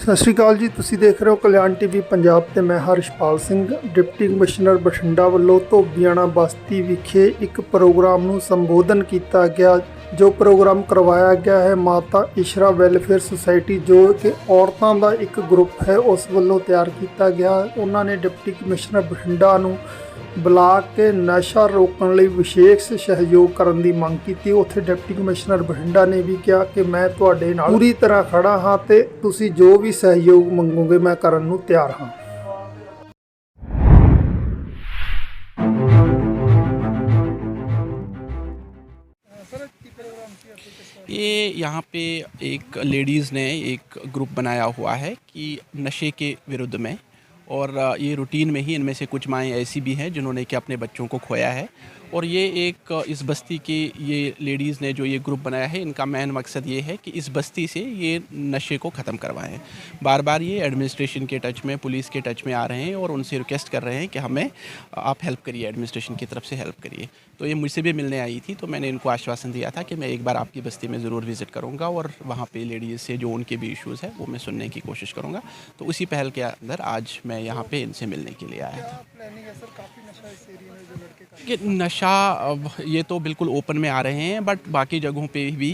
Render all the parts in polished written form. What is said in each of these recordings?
ਸਤਿ ਸ਼੍ਰੀ ਅਕਾਲ ਜੀ। ਤੁਸੀਂ ਦੇਖ ਰਹੇ ਹੋ ਕਲਿਆਣ ਟੀਵੀ ਪੰਜਾਬ ਤੇ ਮੈਂ ਹਰਸ਼ਪਾਲ ਸਿੰਘ। ਡਿਪਟੀ ਕਮਿਸ਼ਨਰ ਬਠਿੰਡਾ ਵੱਲੋਂ ਧੋਬੀਆਣਾ ਬਸਤੀ ਵਿਖੇ ਇੱਕ ਪ੍ਰੋਗਰਾਮ ਨੂੰ ਸੰਬੋਧਨ ਕੀਤਾ ਗਿਆ। ਜੋ ਪ੍ਰੋਗਰਾਮ ਕਰਵਾਇਆ ਗਿਆ ਹੈ ਮਾਤਾ ਇਸ਼ਰਾ ਵੈਲਫੇਅਰ ਸੁਸਾਇਟੀ ਜੋ ਕਿ ਔਰਤਾਂ ਦਾ ਇੱਕ ਗਰੁੱਪ ਹੈ ਉਸ ਵੱਲੋਂ ਤਿਆਰ ਕੀਤਾ ਗਿਆ। ਉਹਨਾਂ ਨੇ ਡਿਪਟੀ ਕਮਿਸ਼ਨਰ ਬਠਿੰਡਾ ਨੂੰ ਬੁਲਾ ਕੇ ਨਸ਼ਾ रोकने ਲਈ ਵਿਸ਼ੇਸ਼ ਸਹਿਯੋਗ ਕਰਨ ਦੀ ਮੰਗ ਕੀਤੀ। ਉੱਥੇ ਡਿਪਟੀ ਕਮਿਸ਼ਨਰ ਬਠਿੰਡਾ ਨੇ ਵੀ ਕਿਹਾ ਕਿ ਮੈਂ ਤੁਹਾਡੇ ਨਾਲ ਪੂਰੀ ਤਰ੍ਹਾਂ ਖੜਾ ਹਾਂ ਤੇ ਤੁਸੀਂ ਜੋ ਵੀ ਸਹਿਯੋਗ ਮੰਗੋਗੇ ਮੈਂ ਕਰਨ ਨੂੰ ਤਿਆਰ ਹਾਂ। ये यहाँ पे एक लेडीज़ ने एक ग्रुप बनाया हुआ है कि नशे के विरुद्ध में, और ये रूटीन में ही इनमें से कुछ माएँ ऐसी भी हैं जिन्होंने कि अपने बच्चों को खोया है। और ये एक इस बस्ती के ये लेडीज़ ने जो ये ग्रुप बनाया है इनका मेन मकसद ये है कि इस बस्ती से ये नशे को ख़त्म करवाएं। बार बार ये एडमिनिस्ट्रेशन के टच में, पुलिस के टच में आ रहे हैं और उनसे रिक्वेस्ट कर रहे हैं कि हमें आप हेल्प करिए, एडमिनिस्ट्रेशन की तरफ से हेल्प करिए। तो ये मुझसे भी मिलने आई थी तो मैंने इनको आश्वासन दिया था कि मैं एक बार आपकी बस्ती में ज़रूर विज़िट करूँगा और वहाँ पे लेडीज़ से जो उनके भी इश्यूज़ है वो मैं सुनने की कोशिश करूँगा। तो उसी पहल के अंदर आज मैं यहाँ पे इनसे मिलने के लिए आया था। कि नशा ये तो बिल्कुल ओपन में आ रहे हैं, बट बाकी जगहों पे भी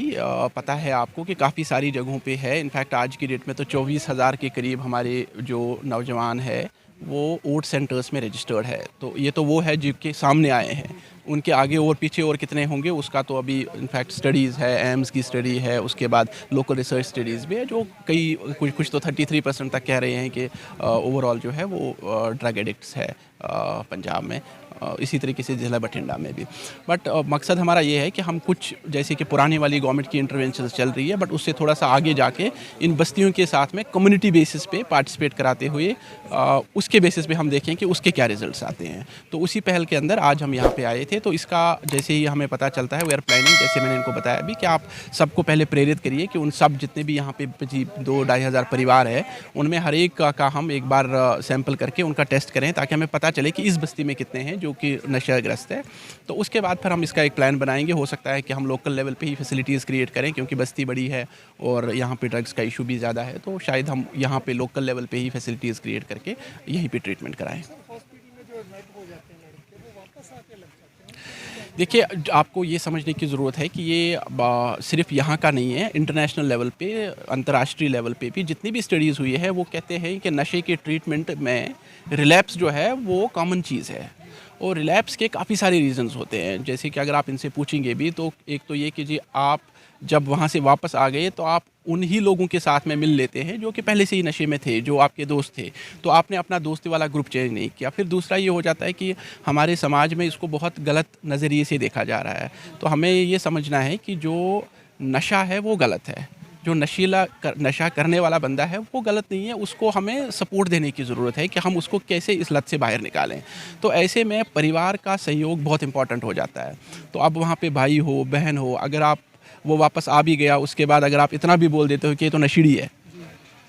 पता है आपको कि काफ़ी सारी जगहों पे है। इनफैक्ट आज की डेट में तो 24,000 के करीब हमारे जो नौजवान है वो ओट सेंटर्स में रजिस्टर्ड है। तो ये तो वो है जिनके सामने आए हैं, उनके आगे और पीछे और कितने होंगे उसका तो अभी इनफैक्ट स्टडीज़ है, एम्स की स्टडी है, उसके बाद लोकल रिसर्च स्टडीज़ भी है जो कई कुछ तो 33% तक कह रहे हैं कि ओवरऑल जो है वो ड्रग एडिक्ट्स है पंजाब में, इसी तरीके से ज़िला बठिंडा में भी। बट मकसद हमारा ये है कि हम कुछ जैसे कि पुरानी वाली गवर्नमेंट की इंटरवेंशन चल रही है बट उससे थोड़ा सा आगे जाके इन बस्तियों के साथ में कम्युनिटी बेसिस पे पार्टिसिपेट कराते हुए उसके बेसिस पे हम देखें कि उसके क्या रिजल्ट्स आते हैं। तो उसी पहल के अंदर आज हम यहाँ पे आए थे। तो इसका जैसे ही हमें पता चलता है वी आर प्लानिंग, जैसे मैंने इनको बताया भी कि आप सबको पहले प्रेरित करिए कि उन सब जितने भी यहाँ पे 2-2.5 हज़ार परिवार है उनमें हर एक का हम एक बार सैंपल करके उनका टेस्ट करें ताकि हमें पता चले कि इस बस्ती में कितने हैं जो कि नशाग्रस्त है। तो उसके बाद फिर हम इसका एक प्लान बनाएंगे। हो सकता है कि हम लोकल लेवल पे ही फैसिलिटीज़ क्रिएट करें क्योंकि बस्ती बड़ी है और यहाँ पे ड्रग्स का इशू भी ज़्यादा है, तो शायद हम यहाँ पे लोकल लेवल पे ही फैसिलिटीज़ क्रिएट करके यहीं पे ट्रीटमेंट कराएं। देखिए, आपको ये समझने की ज़रूरत है कि ये सिर्फ यहाँ का नहीं है, इंटरनेशनल लेवल पे, अंतर्राष्ट्रीय लेवल पे भी जितनी भी स्टडीज़ हुई है वो कहते हैं कि नशे के ट्रीटमेंट में रिलैप्स जो है वो कॉमन चीज़ है। और रिलैप्स के काफ़ी सारे रीज़न्स होते हैं, जैसे कि अगर आप इनसे पूछेंगे भी तो एक तो ये कि जी आप जब वहाँ से वापस आ गए तो आप उन्हीं लोगों के साथ में मिल लेते हैं जो कि पहले से ही नशे में थे, जो आपके दोस्त थे, तो आपने अपना दोस्ती वाला ग्रुप चेंज नहीं किया। फिर दूसरा ये हो जाता है कि हमारे समाज में इसको बहुत गलत नज़रिए से देखा जा रहा है। तो हमें ये समझना है कि जो नशा है वो गलत है, जो नशा करने वाला बंदा है वो गलत नहीं है, उसको हमें सपोर्ट देने की ज़रूरत है कि हम उसको कैसे इस लत से बाहर निकालें। तो ऐसे में परिवार का सहयोग बहुत इंपॉर्टेंट हो जाता है। तो अब वहाँ पे भाई हो, बहन हो, अगर आप वो वापस आ भी गया उसके बाद अगर आप इतना भी बोल देते हो कि ये तो नशेड़ी है,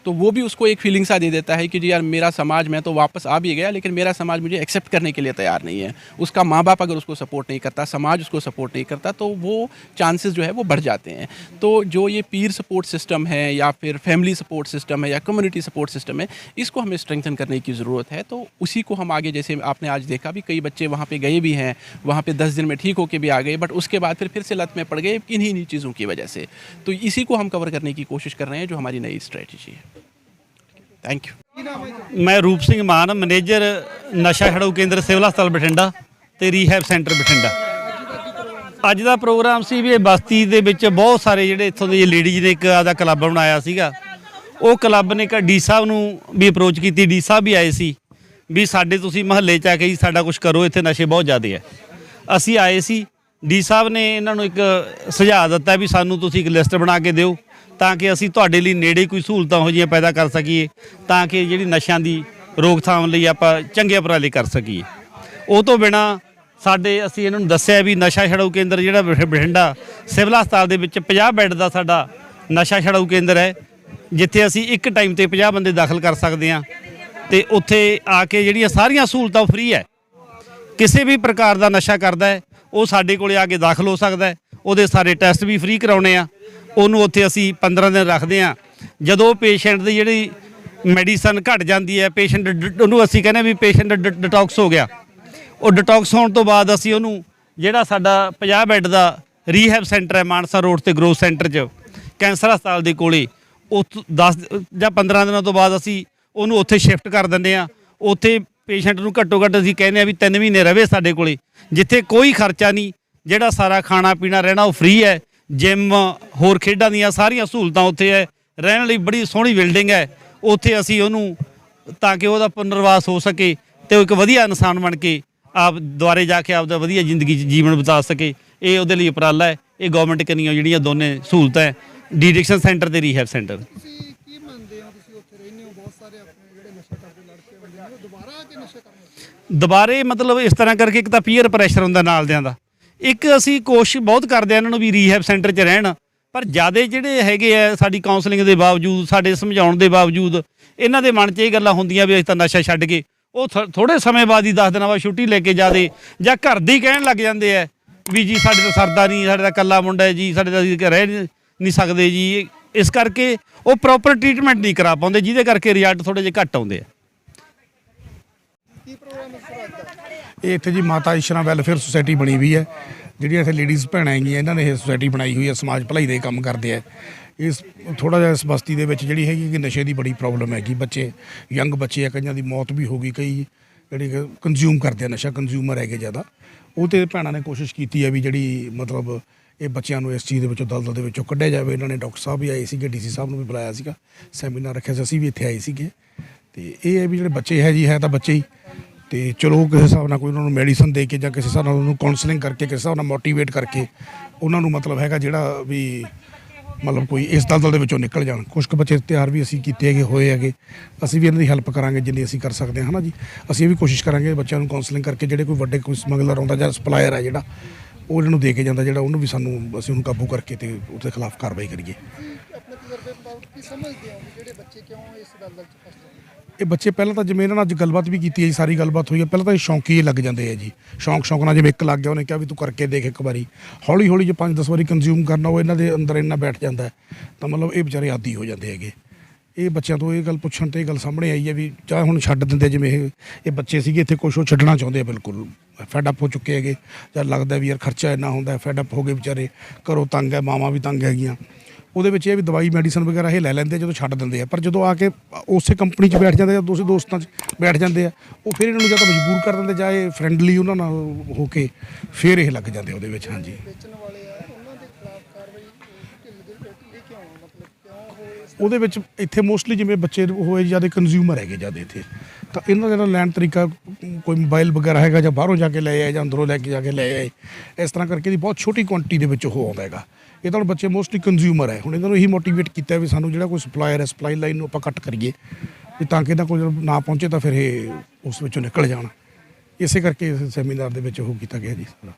तो वो भी उसको एक फीलिंग सा दे देता है कि जी यार मेरा समाज में तो वापस आ भी गया लेकिन मेरा समाज मुझे एक्सेप्ट करने के लिए तैयार नहीं है। उसका माँ बाप अगर उसको सपोर्ट नहीं करता, समाज उसको सपोर्ट नहीं करता, तो वो चांसेस जो है वो बढ़ जाते हैं। तो जो ये पीर सपोर्ट सिस्टम है या फिर फैमिली सपोर्ट सिस्टम है या कम्युनिटी सपोर्ट सिस्टम है, इसको हमें स्ट्रेंथन करने की ज़रूरत है। तो उसी को हम आगे, जैसे आपने आज देखा भी कई बच्चे वहाँ पर गए भी हैं, वहाँ पर 10 दिन में ठीक होकर भी आ गए, बट उसके बाद फिर से लत में पड़ गए इन्हीं चीज़ों की वजह से। तो इसी को हम कवर करने की कोशिश कर रहे हैं, जो हमारी नई स्ट्रैटेजी है। Thank you. मैं रूप सिंह मान, मैनेजर नशा छड़ाऊ केंद्र सिविल हस्पताल बठिंडा ਤੇ ਰੀਹੈਬ ਸੈਂਟਰ ਬਠਿੰਡਾ। ਅੱਜ ਦਾ ਪ੍ਰੋਗਰਾਮ ਸੀ ਵੀ ਇਹ ਬਸਤੀ ਦੇ ਵਿੱਚ ਬਹੁਤ ਸਾਰੇ ਜਿਹੜੇ ਇੱਥੋਂ ਦੇ ਲੇਡੀਜ਼ ਨੇ ਇੱਕ ਆਦਾ ਕਲੱਬ ਬਣਾਇਆ ਸੀਗਾ। ਉਹ ਕਲੱਬ ਨੇ ਡੀ ਸਾਹਿਬ ਨੂੰ ਵੀ ਅਪਰੋਚ ਕੀਤੀ, ਡੀ ਸਾਹਿਬ ਵੀ ਆਏ ਸੀ ਵੀ ਸਾਡੇ ਤੁਸੀਂ ਮਹੱਲੇ 'ਚ ਆ ਕੇ ਸਾਡਾ ਕੁਝ ਕਰੋ, ਇੱਥੇ ਨਸ਼ੇ ਬਹੁਤ ਜ਼ਿਆਦਾ ਹੈ। ਅਸੀਂ ਆਏ ਸੀ, ਡੀ ਸਾਹਿਬ ਨੇ ਇਹਨਾਂ ਨੂੰ ਇੱਕ ਸੁਝਾਅ ਦਿੱਤਾ ਵੀ ਸਾਨੂੰ ਤੁਸੀਂ ਇੱਕ ਲਿਸਟ ਬਣਾ ਕੇ ਦਿਓ ਤਾਂ ਕਿ ਅਸੀਂ ਤੁਹਾਡੇ ਲਈ ਨੇੜੇ ਕੋਈ ਸਹੂਲਤਾਂ ਹੋ ਜਿਹੀਆਂ ਪੈਦਾ ਕਰ ਸਕੀਏ ਤਾਂ ਕਿ ਜਿਹੜੀ ਨਸ਼ਿਆਂ ਦੀ ਰੋਕਥਾਮ ਲਈ ਆਪਾਂ ਚੰਗੇ ਉਪਰਾਲੇ ਕਰ ਸਕੀਏ। ਉਹ ਤੋਂ ਬਿਨਾਂ ਸਾਡੇ ਅਸੀਂ ਇਹਨਾਂ ਨੂੰ ਦੱਸਿਆ ਵੀ ਨਸ਼ਾ ਛਡਾਊ ਕੇਂਦਰ ਜਿਹੜਾ ਬਠਿੰਡਾ ਸਿਵਲ ਹਸਪਤਾਲ ਦੇ ਵਿੱਚ 50 ਬੈੱਡ ਦਾ ਸਾਡਾ ਨਸ਼ਾ ਛਡਾਊ ਕੇਂਦਰ ਹੈ, ਜਿੱਥੇ ਅਸੀਂ ਇੱਕ ਟਾਈਮ 'ਤੇ 50 ਬੰਦੇ ਦਾਖਲ ਕਰ ਸਕਦੇ ਹਾਂ ਅਤੇ ਉੱਥੇ ਆ ਕੇ ਜਿਹੜੀਆਂ ਸਾਰੀਆਂ ਸਹੂਲਤਾਂ ਫ੍ਰੀ ਹੈ। ਕਿਸੇ ਵੀ ਪ੍ਰਕਾਰ ਦਾ ਨਸ਼ਾ ਕਰਦਾ ਹੈ ਉਹ ਸਾਡੇ ਕੋਲ ਆ ਕੇ ਦਾਖਲ ਹੋ ਸਕਦਾ ਹੈ, ਉਹਦੇ ਸਾਰੇ ਟੈਸਟ ਵੀ ਫ੍ਰੀ ਕਰਾਉਣੇ ਆ। ਉਹਨੂੰ ਉੱਥੇ ਅਸੀਂ 15 ਦਿਨ ਰੱਖਦੇ ਹਾਂ। ਜਦੋਂ ਪੇਸ਼ੈਂਟ ਦੀ ਜਿਹੜੀ ਮੈਡੀਸਨ ਘਟ ਜਾਂਦੀ ਹੈ, ਪੇਸ਼ੈਂਟ ਉਹਨੂੰ ਅਸੀਂ ਕਹਿੰਦੇ ਵੀ ਪੇਸ਼ੈਂਟ ਡਿਟੌਕਸ ਹੋ ਗਿਆ। ਉਹ ਡਿਟੌਕਸ ਹੋਣ ਤੋਂ ਬਾਅਦ ਅਸੀਂ ਉਹਨੂੰ ਜਿਹੜਾ ਸਾਡਾ 50 ਬੈੱਡ ਦਾ ਰੀਹੈਬ ਸੈਂਟਰ ਹੈ ਮਾਨਸਾ ਰੋਡ ਤੇ ਗਰੋਥ ਸੈਂਟਰ 'ਚ ਕੈਂਸਰ ਹਸਪਤਾਲ ਦੇ ਕੋਲੇ, ਉੱਥੋਂ 10 ਜਾਂ 15 ਦਿਨਾਂ ਤੋਂ ਬਾਅਦ ਅਸੀਂ ਉਹਨੂੰ ਉੱਥੇ ਸ਼ਿਫਟ ਕਰ ਦਿੰਦੇ ਹਾਂ। ਉੱਥੇ ਪੇਸ਼ੈਂਟ ਨੂੰ ਘੱਟੋ ਘੱਟ ਅਸੀਂ ਕਹਿੰਦੇ ਹਾਂ ਵੀ 3 ਮਹੀਨੇ ਰਵੇ ਸਾਡੇ ਕੋਲੇ, ਜਿੱਥੇ ਕੋਈ ਖਰਚਾ ਨਹੀਂ, ਜਿਹੜਾ ਸਾਰਾ ਖਾਣਾ ਪੀਣਾ ਰਹਿਣਾ ਉਹ ਫ੍ਰੀ ਹੈ। ਜਿਮ ਹੋਰ ਖੇਡਾਂ ਦੀਆਂ ਸਾਰੀਆਂ ਸਹੂਲਤਾਂ ਉੱਥੇ ਹੈ। ਰਹਿਣ ਲਈ ਬੜੀ ਸੋਹਣੀ ਬਿਲਡਿੰਗ ਹੈ। ਉੱਥੇ ਅਸੀਂ ਉਹਨੂੰ ਤਾਂ ਕਿ ਉਹਦਾ ਪੁਨਰਵਾਸ ਹੋ ਸਕੇ ਤੇ ਉਹ ਇੱਕ ਵਧੀਆ ਇਨਸਾਨ ਬਣ ਕੇ ਆਪ ਦੁਆਰੇ ਜਾ ਕੇ ਆਪਦਾ ਵਧੀਆ ਜ਼ਿੰਦਗੀ 'ਚ ਜੀਵਨ ਬਿਤਾ ਸਕੇ। ਇਹ ਉਹਦੇ ਲਈ ਉਪਰਾਲਾ ਹੈ। ਇਹ ਗਵਰਨਮੈਂਟ ਕੰਨੀਆਂ ਜਿਹੜੀਆਂ ਦੋਨੇ ਸਹੂਲਤਾਂ ਹੈ, ਡੀਡਿਕਸ਼ਨ ਸੈਂਟਰ ਤੇ ਰੀਹੈਬ ਸੈਂਟਰ। ਤੁਸੀਂ ਕੀ ਮੰਨਦੇ ਹੋ, ਤੁਸੀਂ ਉੱਥੇ ਰਹਿੰਦੇ ਹੋ, ਬਹੁਤ ਸਾਰੇ ਆਪਣੇ ਜਿਹੜੇ ਨਸ਼ਾ ਕਰਦੇ ਲੜਕੇ ਹੁੰਦੇ ਨੇ, ਉਹ ਦੁਬਾਰਾ ਆ ਕੇ ਨਸ਼ਾ ਕਰਨਾ? ਦੁਬਾਰੇ ਮਤਲਬ ਇਸ ਤਰ੍ਹਾਂ ਕਰਕੇ ਇੱਕ ਤਾਂ ਪੀਅਰ ਪ੍ਰੈਸ਼ਰ ਹੁੰਦਾ ਨਾਲਦਿਆਂ ਦਾ, ਇੱਕ ਅਸੀਂ ਕੋਸ਼ਿਸ਼ ਬਹੁਤ ਕਰਦੇ ਆ ਇਹਨਾਂ ਨੂੰ ਵੀ ਰੀਹੈਬ ਸੈਂਟਰ 'ਚ ਰਹਿਣ, ਪਰ ਜ਼ਿਆਦਾ ਜਿਹੜੇ ਹੈਗੇ ਆ ਸਾਡੀ ਕਾਉਂਸਲਿੰਗ ਦੇ ਬਾਵਜੂਦ, ਸਾਡੇ ਸਮਝਾਉਣ ਦੇ ਬਾਵਜੂਦ ਇਹਨਾਂ ਦੇ ਮਨ 'ਚ ਇਹ ਗੱਲਾਂ ਹੁੰਦੀਆਂ ਵੀ ਅਸੀਂ ਤਾਂ ਨਸ਼ਾ ਛੱਡ ਕੇ, ਉਹ ਥੋੜੇ ਸਮੇਂ ਬਾਅਦ ਹੀ 10 ਦਿਨਾਂ ਬਾਅਦ ਛੁੱਟੀ ਲੈ ਕੇ ਜਾਦੇ ਜਾਂ ਘਰ ਦੇ ਹੀ ਕਹਿਣ ਲੱਗ ਜਾਂਦੇ ਆ ਵੀ ਜੀ ਸਾਡੇ ਤਾਂ ਸਰਦਾ ਨਹੀਂ, ਸਾਡੇ ਤਾਂ ਇਕੱਲਾ ਮੁੰਡਾ ਹੈ ਜੀ, ਸਾਡੇ ਤਾਂ ਅਸੀਂ ਰਹਿ ਨਹੀਂ ਸਕਦੇ ਜੀ। ਇਸ ਕਰਕੇ ਉਹ ਪ੍ਰੋਪਰ ਟਰੀਟਮੈਂਟ ਨਹੀਂ ਕਰਾ ਪਾਉਂਦੇ, ਜਿਹਦੇ ਕਰਕੇ ਰਿਜ਼ਲਟ ਥੋੜ੍ਹੇ ਜਿਹੇ ਘੱਟ ਆਉਂਦੇ ਆ। ਕੀ ਪ੍ਰੋਗਰਾਮ ਹੈ ਅੱਜ? ਇਹ ਇੱਥੇ ਜੀ ਮਾਤਾ ਇਸ਼ਰਾ ਵੈਲਫੇਅਰ ਸੁਸਾਇਟੀ ਬਣੀ ਹੋਈ ਹੈ, ਜਿਹੜੀਆਂ ਇੱਥੇ ਲੇਡੀਜ਼ ਭੈਣਾਂ ਹੈਗੀਆਂ, ਇਹਨਾਂ ਨੇ ਇਹ ਸੁਸਾਇਟੀ ਬਣਾਈ ਹੋਈ ਹੈ, ਸਮਾਜ ਭਲਾਈ ਦੇ ਕੰਮ ਕਰਦੇ ਆ। ਇਸ ਥੋੜ੍ਹਾ ਜਿਹਾ ਇਸ ਬਸਤੀ ਦੇ ਵਿੱਚ ਜਿਹੜੀ ਹੈਗੀ ਕਿ ਨਸ਼ੇ ਦੀ ਬੜੀ ਪ੍ਰੋਬਲਮ ਹੈਗੀ। ਬੱਚੇ ਯੰਗ ਬੱਚੇ ਆ, ਕਈਆਂ ਦੀ ਮੌਤ ਵੀ ਹੋ ਗਈ, ਕਈ ਜਿਹੜੀ ਕੰਜ਼ਿਊਮ ਕਰਦੇ ਆ ਨਸ਼ਾ, ਕੰਜ਼ਿਊਮਰ ਹੈਗੇ ਜ਼ਿਆਦਾ। ਉਹ ਤੇ ਭੈਣਾਂ ਨੇ ਕੋਸ਼ਿਸ਼ ਕੀਤੀ ਹੈ ਵੀ ਜਿਹੜੀ ਮਤਲਬ ਇਹ ਬੱਚਿਆਂ ਨੂੰ ਇਸ ਚੀਜ਼ ਦੇ ਵਿੱਚੋਂ ਦਲਦਲ ਦੇ ਵਿੱਚੋਂ ਕੱਢਿਆ ਜਾਵੇ। ਇਹਨਾਂ ਨੇ ਡਾਕਟਰ ਸਾਹਿਬ ਵੀ ਆਏ ਸੀਗੇ, ਡੀਸੀ ਸਾਹਿਬ ਨੂੰ ਵੀ ਬੁਲਾਇਆ ਸੀਗਾ, ਸੈਮੀਨਾਰ ਰੱਖਿਆ ਸੀ, ਅਸੀਂ ਵੀ ਇੱਥੇ ਆਏ ਸੀਗੇ। ਤੇ ਇਹ ਹੈ ਵੀ ਜਿਹੜੇ ਬੱਚੇ ਹੈ ਜੀ, ਹੈ ਤਾਂ ਬੱਚੇ ਹੀ, ਤੇ ਚਲੋ ਕਿਸੇ ਹਿਸਾਬ ਨਾਲ ਕੋਈ ਉਹਨਾਂ ਨੂੰ ਮੈਡੀਸਨ ਦੇ ਕੇ ਜਾਂ ਕਿਸੇ ਹਿਸਾਬ ਨਾਲ ਉਹਨੂੰ ਕਾਉਂਸਲਿੰਗ ਕਰਕੇ, ਕਿਸੇ ਹਿਸਾਬ ਨਾਲ ਮੋਟੀਵੇਟ ਕਰਕੇ ਉਹਨਾਂ ਨੂੰ ਮਤਲਬ ਹੈਗਾ ਜਿਹੜਾ ਵੀ ਮਤਲਬ ਕੋਈ ਇਸ ਦਲਦਲ ਦੇ ਵਿੱਚੋਂ ਨਿਕਲ ਜਾਣ। ਕੁਛ ਕੁ ਬੱਚੇ ਤਿਆਰ ਵੀ ਅਸੀਂ ਕੀਤੇ ਹੈਗੇ, ਹੋਏ ਹੈਗੇ, ਅਸੀਂ ਵੀ ਇਹਨਾਂ ਦੀ ਹੈਲਪ ਕਰਾਂਗੇ ਜਿੰਨੀ ਅਸੀਂ ਕਰ ਸਕਦੇ ਹਾਂ, ਹੈ ਨਾ ਜੀ। ਅਸੀਂ ਇਹ ਵੀ ਕੋਸ਼ਿਸ਼ ਕਰਾਂਗੇ ਬੱਚਿਆਂ ਨੂੰ ਕਾਉਂਸਲਿੰਗ ਕਰਕੇ, ਜਿਹੜੇ ਕੋਈ ਵੱਡੇ ਕੋਈ ਸਮਗਲਰ ਆਉਂਦਾ ਜਾਂ ਸਪਲਾਇਰ ਹੈ ਜਿਹੜਾ ਉਹ ਇਹਨਾਂ ਨੂੰ ਦੇ ਕੇ ਜਾਂਦਾ, ਜਿਹੜਾ ਉਹਨੂੰ ਵੀ ਸਾਨੂੰ ਅਸੀਂ ਉਹਨੂੰ ਕਾਬੂ ਕਰਕੇ ਤੇ ਉਹਦੇ ਖਿਲਾਫ ਕਾਰਵਾਈ ਕਰੀਏ। ਆਪਣੇ ਤਜਰਬੇ ਮੁਤਾਬਕ ਕੀ ਸਮਝਦੇ ਹੋ ਜਿਹੜੇ ਬੱਚੇ ਕਿਉਂ ਇਸ ਦਲਦਲ 'ਚ ਫਸ ਜਾਂਦੇ? ਇਹ ਬੱਚੇ ਪਹਿਲਾਂ ਤਾਂ ਜਿਵੇਂ ਇਹਨਾਂ ਨਾਲ ਅੱਜ ਗੱਲਬਾਤ ਵੀ ਕੀਤੀ ਹੈ ਜੀ, ਸਾਰੀ ਗੱਲਬਾਤ ਹੋਈ ਹੈ, ਪਹਿਲਾਂ ਤਾਂ ਇਹ ਸ਼ੌਂਕੀ ਲੱਗ ਜਾਂਦੇ ਆ ਜੀ। ਸ਼ੌਂਕ ਨਾਲ ਜਿਵੇਂ ਇੱਕ ਲੱਗ ਗਿਆ, ਉਹਨੇ ਕਿਹਾ ਵੀ ਤੂੰ ਕਰਕੇ ਦੇਖ ਇੱਕ ਵਾਰੀ, ਹੌਲੀ ਹੌਲੀ ਜੇ 5-10 ਵਾਰੀ ਕੰਜ਼ਿਊਮ ਕਰਨਾ ਉਹ ਇਹਨਾਂ ਦੇ ਅੰਦਰ ਇੰਨਾ ਬੈਠ ਜਾਂਦਾ ਤਾਂ ਮਤਲਬ ਇਹ ਵਿਚਾਰੇ ਆਦੀ ਹੋ ਜਾਂਦੇ ਹੈਗੇ। ਇਹ ਬੱਚਿਆਂ ਤੋਂ ਇਹ ਗੱਲ ਪੁੱਛਣ ਤੇ ਇਹ ਗੱਲ ਸਾਹਮਣੇ ਆਈ ਹੈ ਵੀ ਚਾਹੇ ਹੁਣ ਛੱਡ ਦਿੰਦੇ, ਜਿਵੇਂ ਇਹ ਬੱਚੇ ਸੀਗੇ ਇੱਥੇ, ਕੁਛ ਉਹ ਛੱਡਣਾ ਚਾਹੁੰਦੇ ਆ, ਬਿਲਕੁਲ ਫੈਡ ਅਪ ਹੋ ਚੁੱਕੇ ਹੈਗੇ, ਜਾਂ ਲੱਗਦਾ ਵੀ ਯਾਰ ਖਰਚਾ ਇੰਨਾ ਹੁੰਦਾ, ਫੈਡ ਅਪ ਹੋ ਗਏ ਵਿਚਾਰੇ, ਘਰੋਂ ਤੰਗ ਹੈ, ਮਾਵਾਂ ਵੀ ਤੰਗ ਹੈਗੀਆਂ। ਉਹਦੇ ਵਿੱਚ ਇਹ ਵੀ ਦਵਾਈ ਮੈਡੀਸਨ ਵਗੈਰਾ ਇਹ ਲੈ ਲੈਂਦੇ ਜਦੋਂ ਛੱਡ ਦਿੰਦੇ ਆ, ਪਰ ਜਦੋਂ ਆ ਕੇ ਉਸੇ ਕੰਪਨੀ 'ਚ ਬੈਠ ਜਾਂਦੇ ਆ, ਦੂਸਰੇ ਦੋਸਤਾਂ 'ਚ ਬੈਠ ਜਾਂਦੇ ਆ, ਉਹ ਫਿਰ ਇਹਨਾਂ ਨੂੰ ਜਾਂ ਤਾਂ ਮਜਬੂਰ ਕਰ ਦਿੰਦੇ ਜਾਂ ਇਹ ਫਰੈਂਡਲੀ ਉਹਨਾਂ ਨਾਲ ਹੋ ਕੇ ਫਿਰ ਇਹ ਲੱਗ ਜਾਂਦੇ ਉਹਦੇ ਵਿੱਚ। ਹਾਂਜੀ, ਵੇਚਣ ਵਾਲੇ ਆ ਉਹਨਾਂ ਦੇ ਖਿਲਾਫ ਕਾਰਵਾਈ ਢਿੱਲੀ ਕਿਉਂ, ਮਤਲਬ ਕਿਉਂ ਹੋਏ? ਉਹਦੇ ਵਿੱਚ ਇੱਥੇ ਮੋਸਟਲੀ ਜਿਵੇਂ ਬੱਚੇ ਹੋਏ ਜ਼ਿਆਦਾ ਕੰਜ਼ਿਊਮਰ ਹੈਗੇ ਜ਼ਿਆਦਾ ਇੱਥੇ, ਤਾਂ ਇਹਨਾਂ ਦਾ ਜਿਹੜਾ ਲੈਣ ਤਰੀਕਾ ਕੋਈ ਮੋਬਾਈਲ ਵਗੈਰਾ ਹੈਗਾ ਜਾਂ ਬਾਹਰੋਂ ਜਾ ਕੇ ਲੈ ਆਏ ਜਾਂ ਅੰਦਰੋਂ ਲੈ ਕੇ ਜਾ ਕੇ ਲੈ ਆਏ, ਇਸ ਤਰ੍ਹਾਂ ਕਰਕੇ ਦੀ ਬਹੁਤ ਛੋਟੀ ਕੁਆਂਟੀਟੀ ਦੇ ਵਿੱਚ ਉਹ ਆਉਂਦਾ ਹੈਗਾ। ਇਹ ਤਾਂ ਹੁਣ ਬੱਚੇ ਮੋਸਟਲੀ ਕੰਜ਼ਿਊਮਰ ਹੈ। ਹੁਣ ਇਹਨਾਂ ਨੂੰ ਇਹੀ ਮੋਟੀਵੇਟ ਕੀਤਾ ਵੀ ਸਾਨੂੰ ਜਿਹੜਾ ਕੋਈ ਸਪਲਾਇਰ ਹੈ, ਸਪਲਾਈ ਲਾਈਨ ਨੂੰ ਆਪਾਂ ਕੱਟ ਕਰੀਏ ਵੀ ਤਾਂ ਕਿ ਇਹਨਾਂ ਕੋਲ ਨਾ ਪਹੁੰਚੇ ਤਾਂ ਫਿਰ ਇਹ ਉਸ ਵਿੱਚੋਂ ਨਿਕਲ ਜਾਣ। ਇਸੇ ਕਰਕੇ ਇਸ ਸੈਮੀਨਾਰ ਦੇ ਵਿੱਚ ਉਹ ਕੀਤਾ ਗਿਆ ਜੀ ਸਾਰਾ।